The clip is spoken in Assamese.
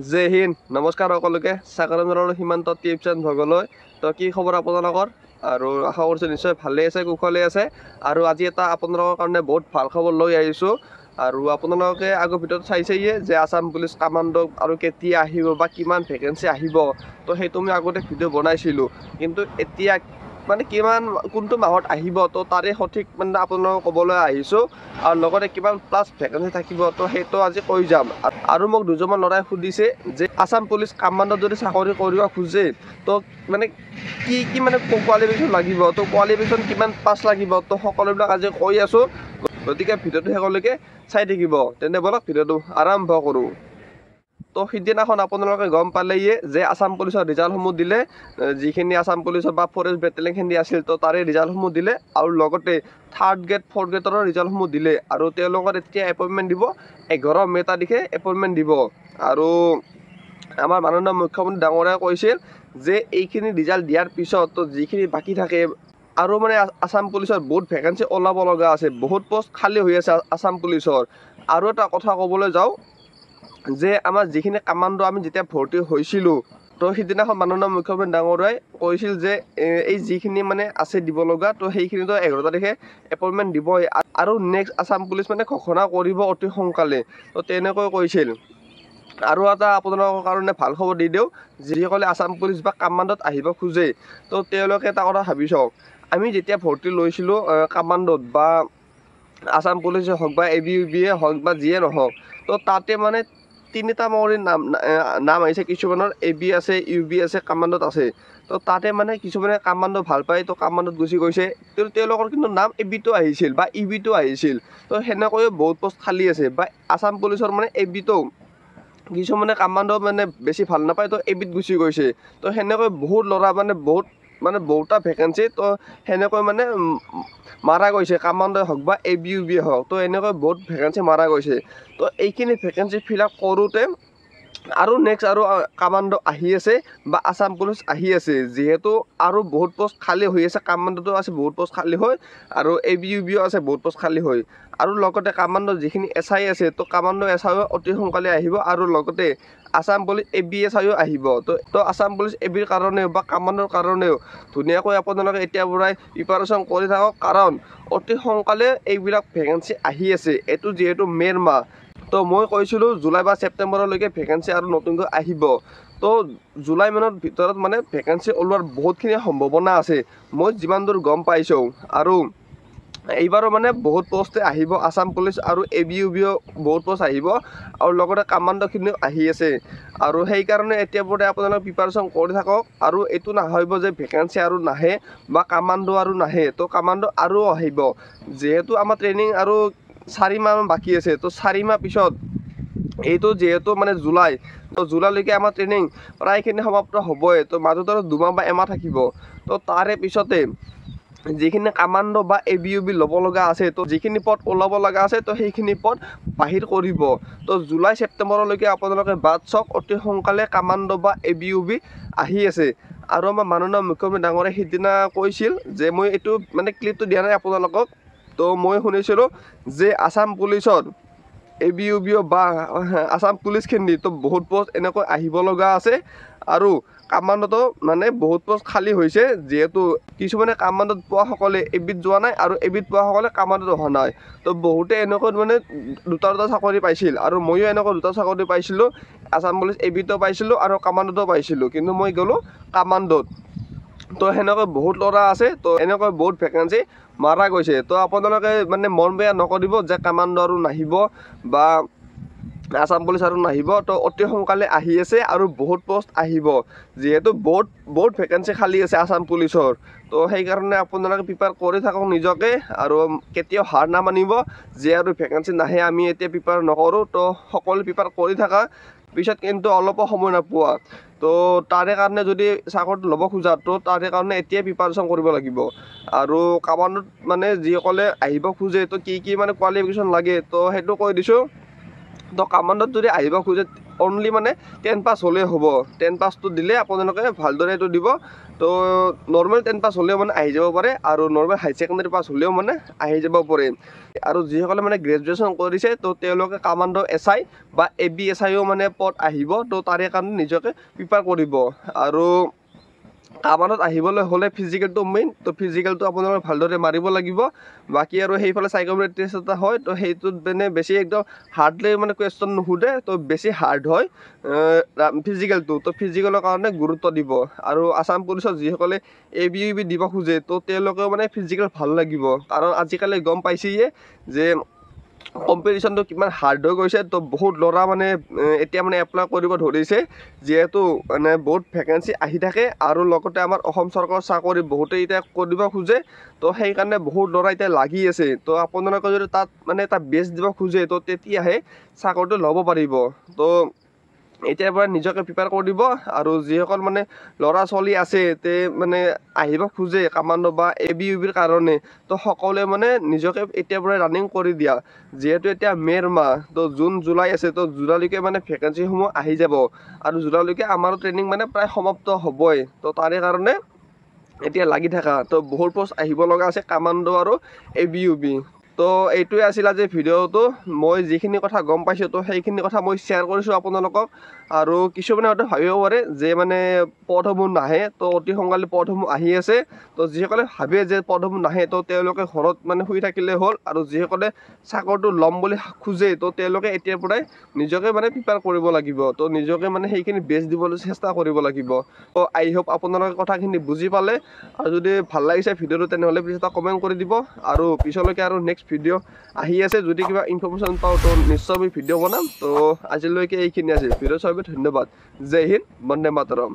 জয় হিন্দ নমস্কাৰ সকলোকে চাকৰমৰৰ সীমান্ত টিপছ এণ্ড ভগলৈ তো কি খবৰ আপোনালোকৰ আৰু আশা কৰিছোঁ নিশ্চয় ভালে আছে কুশলে আছে আৰু আজি এটা আপোনালোকৰ কাৰণে বহুত ভাল খবৰ লৈ আহিছোঁ আৰু আপোনালোকে আগৰ ভিডিঅ'ত চাইছেয়ে যে আসাম পুলিচ কামাণ্ডো আৰু কেতিয়া আহিব বা কিমান ভেকেন্সি আহিব তো সেইটো মই আগতে ভিডিঅ' বনাইছিলোঁ কিন্তু এতিয়া মানে কিমান কোনটো মাহত আহিব তো তাৰে সঠিক মানে আপোনালোকক ক'বলৈ আহিছোঁ আৰু লগতে কিমান প্লাছ ভেকেন্সি থাকিব তো সেইটো আজি কৈ যাম আৰু মোক দুজনমান ল'ৰাই সুধিছে যে আসাম পুলিচ কামাণ্ডোত যদি চাকৰি কৰিব খোজে তো মানে কি মানে কোৱালিফিকেশ্যন লাগিব তো কোৱালিফিকেশ্যন কিমান পাছ লাগিব তো সকলোবিলাক আজি কৈ আছোঁ গতিকে ভিডিঅ'টো শেষলৈকে চাই থাকিব তেন্তে বলক ভিডিঅ'টো আৰম্ভ কৰোঁ তো সিদিনাখন আপোনালোকে গম পালেয়ে যে আসাম পুলিচৰ ৰিজাল্টসমূহ দিলে যিখিনি আসাম পুলিচৰ বা ফৰেষ্ট বেটেলিয়নখিনি আছিল তো তাৰে ৰিজাল্টসমূহ দিলে আৰু লগতে থাৰ্ড গ্ৰেড ফ'ৰ্থ গ্ৰেডৰ ৰিজাল্টসমূহ দিলে আৰু তেওঁলোকৰ এতিয়া এপইণ্টমেণ্ট দিব 11 মে তাৰিখে এপইণ্টমেণ্ট দিব আৰু আমাৰ মাননীয় মুখ্যমন্ত্ৰী ডাঙৰীয়াই কৈছিল যে এইখিনি ৰিজাল্ট দিয়াৰ পিছত তো যিখিনি বাকী থাকে আৰু মানে আসাম পুলিচৰ বহুত ভেকেন্সি ওলাব লগা আছে বহুত পোষ্ট খালী হৈ আছে আসাম পুলিচৰ আৰু এটা কথা ক'বলৈ যাওঁ যে আমাৰ যিখিনি কামাণ্ডো আমি যেতিয়া ভৰ্তি হৈছিলোঁ তো সিদিনাখন মাননীয় মুখ্যমন্ত্ৰী ডাঙৰীয়াই কৈছিল যে এই যিখিনি মানে আছে দিব লগা তো সেইখিনিতো 11 তাৰিখে এপইণ্টমেণ্ট দিবই আৰু নেক্সট আসাম পুলিচ মানে ঘোষণা কৰিব অতি সোনকালে তো তেনেকৈ কৈছিল আৰু এটা আপোনালোকৰ কাৰণে ভাল খবৰ দি দিওঁ যিসকলে আসাম পুলিচ বা কামাণ্ডোত আহিব খোজে তো তেওঁলোকে এটা কথা ভাবি চাওক আমি যেতিয়া ভৰ্তি লৈছিলোঁ কামাণ্ডোত বা আসাম পুলিচে হওক বা ABUBয়ে হওক বা যিয়ে নহওক তো তাতে মানে তিনিটা মৌৰি নাম আহিছে কিছুমানৰ AB আছে UB আছে কামাণ্ডোত আছে তো তাতে মানে কিছুমানে কামাণ্ডো ভাল পায় তো কামাণ্ডোত গুচি গৈছে তেওঁলোকৰ কিন্তু নাম ABটো আহিছিল বা UBটো আহিছিল তো সেনেকৈও বহুত পোষ্ট খালী আছে বা আসাম পুলিচৰ মানে ABটো কিছুমানে কামাণ্ডো মানে বেছি ভাল নাপায় তো ABত গুচি গৈছে তো সেনেকৈ বহুত ল'ৰা মানে বহুতা ভেকেন্সি তো সেনেকৈ মানে মাৰা গৈছে কামাণ্ডোই হওক বা ABUBয়ে হওক তো এনেকৈ বহুত ভেকেন্সি মাৰা গৈছে তো এইখিনি ভেকেন্সি ফিল আপ কৰোঁতে আৰু নেক্সট আৰু কামাণ্ডো আহি আছে বা আসাম পুলিচ আহি আছে যিহেতু আৰু বহুত পোষ্ট খালী হৈ আছে কামাণ্ডোটো আছে বহুত পোষ্ট খালী হয় আৰু ABUBও আছে বহুত পোষ্ট খালী হয় আৰু লগতে কামাণ্ডো যিখিনি SI আছে তো কামাণ্ডো SIও অতি সোনকালে আহিব আৰু লগতে আসাম পুলিচ ABSIও আহিব তো আসাম পুলিচ ABৰ কাৰণেও বা কামাণ্ডোৰ কাৰণেও ধুনীয়াকৈ আপোনালোকে এতিয়াৰ পৰাই প্ৰিপাৰেশ্যন কৰি থাকক কাৰণ অতি সোনকালে এইবিলাক ভেকেন্সি আহি আছে এইটো যিহেতু মে'ৰ মাহ তো মই কৈছিলোঁ জুলাই বা ছেপ্টেম্বৰলৈকে ভেকেন্সি আৰু নতুনকৈ আহিব তো জুলাই মানৰ ভিতৰত মানে ভেকেন্সি ওলোৱাৰ বহুতখিনি সম্ভাৱনা আছে মই যিমান দূৰ গম পাইছোঁ আৰু এইবাৰো মানে বহুত পোষ্টে আহিব আসাম পুলিচ আৰু ABUBও বহুত পোষ্ট আহিব আৰু লগতে কামাণ্ডোখিনিও আহি আছে আৰু সেইকাৰণে এতিয়াৰ পৰাই আপোনালোকে প্ৰিপাৰেশ্যন কৰি থাকক আৰু এইটো নাভাবিব যে ভেকেন্সি আৰু নাহে বা কামাণ্ডো আৰু নাহে তো কামাণ্ডো আৰু আহিব যিহেতু আমাৰ ট্ৰেইনিং আৰু 4 মাহ বাকী আছে তো 4 মাহ পিছত এইটো যিহেতু মানে জুলাই তো জুলাইলৈকে আমাৰ ট্ৰেইনিং প্ৰায়খিনি সমাপ্ত হ'বই তো মাজত আৰু 2 মাহ বা এমাহ থাকিব তো তাৰে পিছতে যিখিনি কামাণ্ডো বা ABUB ল'ব লগা আছে তো যিখিনি পদ ওলাব লগা আছে তো সেইখিনি পদ বাহিৰ কৰিব তো জুলাই ছেপ্টেম্বৰলৈকে আপোনালোকে বাট চাওক অতি সোনকালে কামাণ্ডো বা ABUB আহি আছে আৰু আমাৰ মাননীয় মুখ্যমন্ত্ৰী ডাঙৰীয়াই সিদিনা কৈছিল যে মই এইটো মানে ক্লিপটো দিয়া নাই আপোনালোকক তো মই শুনিছিলোঁ যে আসাম পুলিচৰ ABUBও বা আসাম পুলিচখিনি তো বহুত পোষ্ট এনেকৈ আহিব লগা আছে আৰু কামাণ্ডোতো মানে বহুত পোষ্ট খালী হৈছে যিহেতু কিছুমানে কামাণ্ডোত পোৱাসকলে ABত যোৱা নাই আৰু ABত পোৱাসকলে কামাণ্ডোত অহা নাই তো বহুতে এনেকৈ মানে দুটা চাকৰি পাইছিল আৰু ময়ো এনেকৈ দুটা চাকৰি পাইছিলোঁ আসাম পুলিচ ABতো পাইছিলোঁ আৰু কামাণ্ডোতো পাইছিলোঁ কিন্তু মই গ'লোঁ কামাণ্ডোত তো সেনেকৈ বহুত ল'ৰা আছে তো এনেকৈ বহুত ভেকেন্সি মাৰা গৈছে তো আপোনালোকে মানে মন বেয়া নকৰিব যে কামাণ্ডো আৰু নাহিব বা আসাম পুলিচ আৰু নাহিব তো অতি সোনকালে আহি আছে আৰু বহুত পোষ্ট আহিব যিহেতু বহুত ভেকেন্সি খালী আছে আসাম পুলিচৰ তো সেইকাৰণে আপোনালোকে প্ৰিপেয়াৰ কৰি থাকক নিজকে আৰু কেতিয়াও হাৰ নামানিব যে আৰু ভেকেন্সি নাহে আমি এতিয়া প্ৰিপেয়াৰ নকৰোঁ তো সকলো প্ৰিপেয়াৰ কৰি থাকা পিছত কিন্তু অলপো সময় নোপোৱা তো তাৰে কাৰণে যদি চাকৰিটো ল'ব খোজা তো তাৰে কাৰণে এতিয়াই প্ৰিপাৰেশ্যন কৰিব লাগিব আৰু কামাণ্ডোত মানে যিসকলে আহিব খোজে তো কি মানে কোৱালিফিকেশ্যন লাগে তো সেইটো কৈ দিছোঁ তো কামাণ্ডোত যদি আহিব খোজে অনলি মানে 10 পাছ হ'লেই হ'ব 10 পাছটো দিলে আপোনালোকে ভালদৰে এইটো দিব তো নৰ্মেল 10 পাছ হ'লেও মানে আহি যাব পাৰে আৰু নৰ্মেল হাই ছেকেণ্ডাৰী পাছ হ'লেও মানে আহি যাব পাৰে আৰু যিসকলে মানে গ্ৰেজুৱেশ্যন কৰিছে তো তেওঁলোকে কামাণ্ডো SI বা AB SIও মানে পদ আহিব তো তাৰে কাৰণে নিজকে প্ৰিপেয়াৰ কৰিব আৰু কামাণ্ডত আহিবলৈ হ'লে ফিজিকেলটো মেইন তো ফিজিকেলটো আপোনালোকে ভালদৰে মাৰিব লাগিব বাকী আৰু সেইফালে সাইকোমেট্ৰিক টেষ্ট এটা হয় তো সেইটোত মানে বেছি একদম হাৰ্ডলি মানে কুৱেশ্যন নুসুধে তো বেছি হাৰ্ড হয় ফিজিকেলটো তো ফিজিকেলৰ কাৰণে গুৰুত্ব দিব আৰু আসাম পুলিচত যিসকলে ABUB দিব খোজে তো তেওঁলোকেও মানে ফিজিকেল ভাল লাগিব কাৰণ আজিকালি গম পাইছেয়ে যে কম্পিটিশ্যনটো কিমান হাৰ্ড হৈ গৈছে তো বহুত ল'ৰা মানে এতিয়া মানে এপ্লাই কৰিব ধৰিছে যিহেতু মানে বহুত ভেকেঞ্চি আহি থাকে আৰু লগতে আমাৰ অসম চৰকাৰৰ চাকৰি বহুতে এতিয়া কৰিব খোজে তো সেইকাৰণে বহুত ল'ৰা এতিয়া লাগি আছে তো আপোনালোকে যদি তাত মানে এটা বেষ্ট দিব খোজে তো তেতিয়াহে চাকৰিটো ল'ব পাৰিব তো এতিয়াৰ পৰা নিজকে প্ৰিপেয়াৰ কৰি দিব আৰু যিসকল মানে ল'ৰা ছোৱালী আছে তে মানে আহিব খোজে কামাণ্ডো বা ABUBৰ কাৰণে তো সকলোৱে মানে নিজকে এতিয়াৰ পৰা ৰানিং কৰি দিয়া যিহেতু এতিয়া মে'ৰ মাহ তো জুন জুলাই আছে তো জুলাইলৈকে মানে ভেকেঞ্চিসমূহ আহি যাব আৰু জুলাইলৈকে আমাৰো ট্ৰেইনিং মানে প্ৰায় সমাপ্ত হ'বই তো তাৰে কাৰণে এতিয়া লাগি থাকা তো বহুত পোষ্ট আহিব লগা আছে কামাণ্ডো আৰু ABUB তো এইটোৱে আছিল আজি ভিডিঅ'টো মই যিখিনি কথা গম পাইছোঁ তো সেইখিনি কথা মই শ্বেয়াৰ কৰিছোঁ আপোনালোকক আৰু কিছুমানে হয়তো ভাবিব পাৰে যে মানে পদসমূহ নাহে তো অতি সোনকালে পদসমূহ আহি আছে তো যিসকলে ভাবে যে পদসমূহ নাহে তো তেওঁলোকে ঘৰত মানে শুই থাকিলে হ'ল আৰু যিসকলে চাকৰিটো ল'ম বুলি খোজে তো তেওঁলোকে এতিয়াৰ পৰাই নিজকে মানে প্ৰিপেয়াৰ কৰিব লাগিব তো নিজকে মানে সেইখিনি বেষ্ট দিবলৈ চেষ্টা কৰিব লাগিব তো আই হোপ আপোনালোকে কথাখিনি বুজি পালে আৰু যদি ভাল লাগিছে ভিডিঅ'টো তেনেহ'লে প্লিজ এটা কমেণ্ট কৰি দিব আৰু পিছলৈকে আৰু নেক্সট ভিডিঅ' আহি আছে যদি কিবা ইনফৰমেশ্যন পাওঁ তো নিশ্চয় আমি ভিডিঅ' বনাম তো আজিলৈকে এইখিনি আছিল ভিডিঅ' চাবলৈ ধন্যবাদ জয় হিন্দ বন্দে মাতৰম